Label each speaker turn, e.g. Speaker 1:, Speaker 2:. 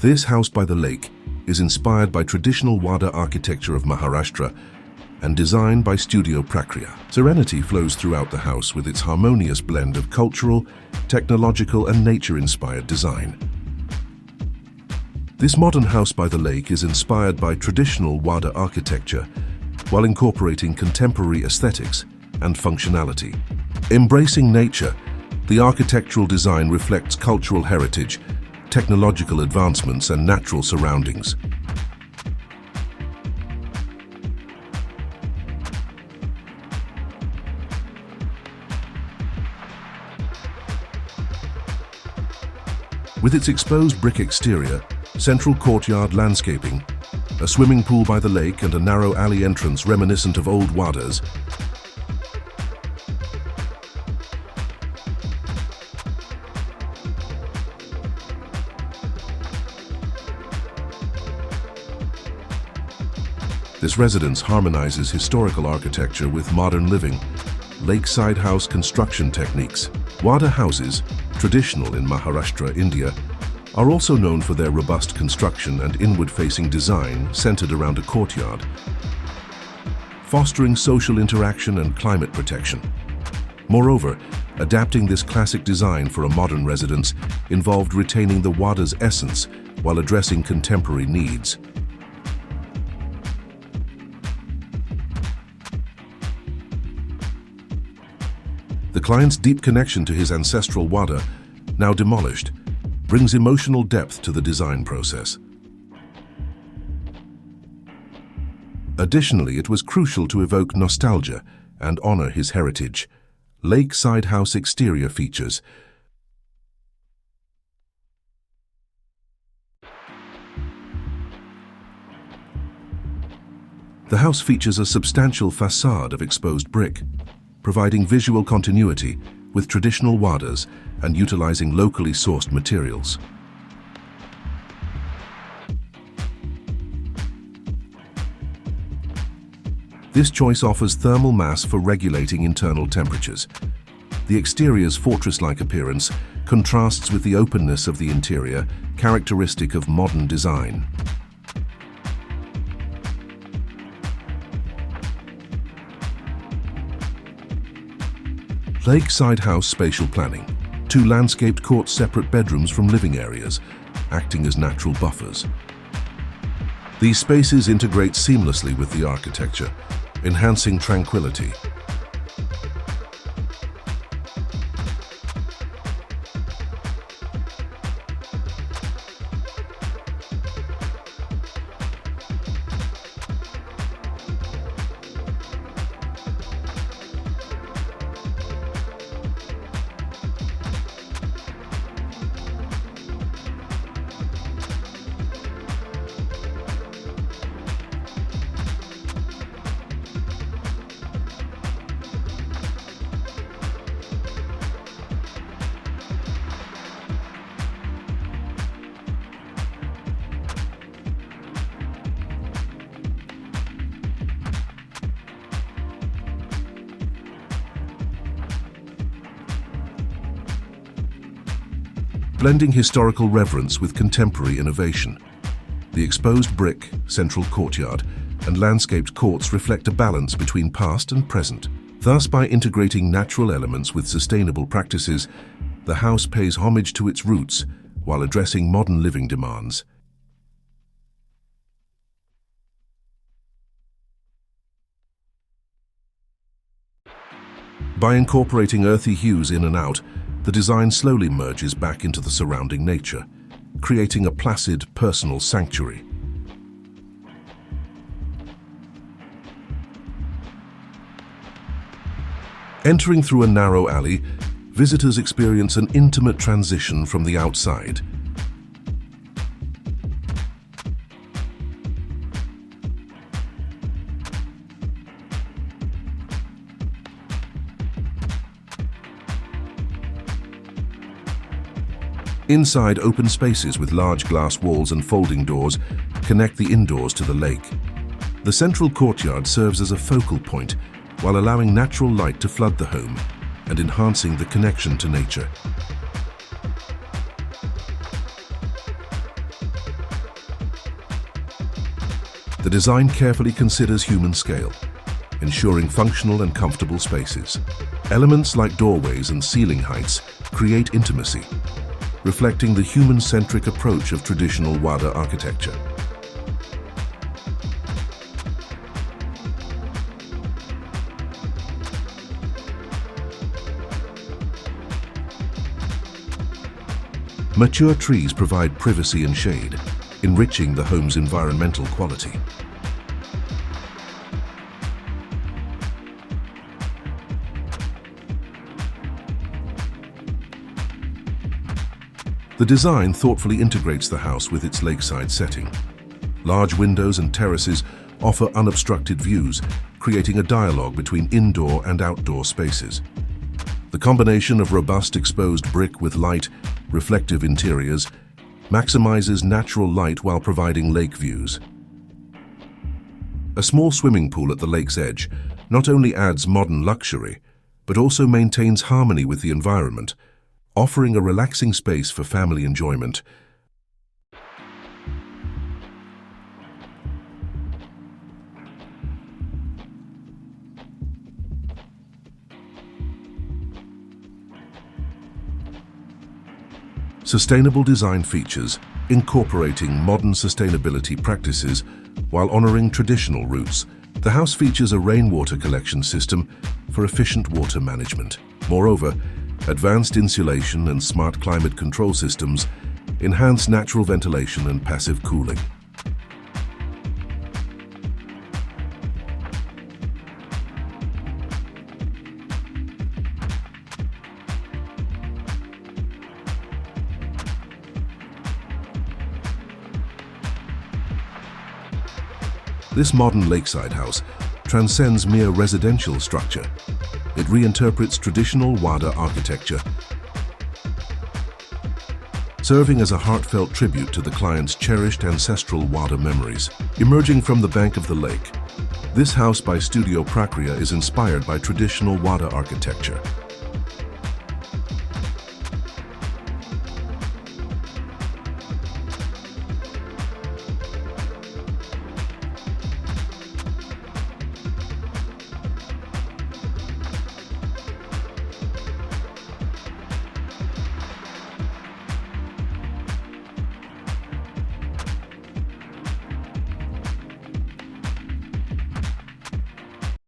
Speaker 1: This house by the lake is inspired by traditional Wada architecture of Maharashtra and designed by Studio Prakriya. Serenity flows throughout the house with its harmonious blend of cultural, technological and nature-inspired design. This modern house by the lake is inspired by traditional Wada architecture while incorporating contemporary aesthetics and functionality. Embracing nature, the architectural design reflects cultural heritage, technological advancements and natural surroundings. With its exposed brick exterior, central courtyard landscaping, a swimming pool by the lake and a narrow alley entrance reminiscent of old Wadas, this residence harmonizes historical architecture with modern living. Lakeside house construction techniques. Wada houses, traditional in Maharashtra, India, are also known for their robust construction and inward-facing design centered around a courtyard, fostering social interaction and climate protection. Moreover, adapting this classic design for a modern residence involved retaining the Wada's essence while addressing contemporary needs. The client's deep connection to his ancestral Wada, now demolished, brings emotional depth to the design process. Additionally, it was crucial to evoke nostalgia and honor his heritage. Lakeside house exterior features. The house features a substantial facade of exposed brick, providing visual continuity with traditional Wadas and utilizing locally sourced materials. This choice offers thermal mass for regulating internal temperatures. The exterior's fortress-like appearance contrasts with the openness of the interior, characteristic of modern design. Lakeside house spatial planning. 2 landscaped courts separate bedrooms from living areas, acting as natural buffers. These spaces integrate seamlessly with the architecture, enhancing tranquility. Blending historical reverence with contemporary innovation. The exposed brick, central courtyard, and landscaped courts reflect a balance between past and present. Thus, by integrating natural elements with sustainable practices, the house pays homage to its roots while addressing modern living demands. By incorporating earthy hues in and out, the design slowly merges back into the surrounding nature, creating a placid, personal sanctuary. Entering through a narrow alley, visitors experience an intimate transition from the outside. Inside, open spaces with large glass walls and folding doors connect the indoors to the lake. The central courtyard serves as a focal point while allowing natural light to flood the home and enhancing the connection to nature. The design carefully considers human scale, ensuring functional and comfortable spaces. Elements like doorways and ceiling heights create intimacy, reflecting the human-centric approach of traditional Wada architecture. Mature trees provide privacy and shade, enriching the home's environmental quality. The design thoughtfully integrates the house with its lakeside setting. Large windows and terraces offer unobstructed views, creating a dialogue between indoor and outdoor spaces. The combination of robust exposed brick with light, reflective interiors maximizes natural light while providing lake views. A small swimming pool at the lake's edge not only adds modern luxury, but also maintains harmony with the environment, offering a relaxing space for family enjoyment. Sustainable design features, incorporating modern sustainability practices while honoring traditional roots. The house features a rainwater collection system for efficient water management. Moreover, advanced insulation and smart climate control systems enhance natural ventilation and passive cooling. This modern lakeside house transcends mere residential structure. It reinterprets traditional Wada architecture, serving as a heartfelt tribute to the client's cherished ancestral Wada memories. Emerging from the bank of the lake, this house by Studio Prakriya is inspired by traditional Wada architecture.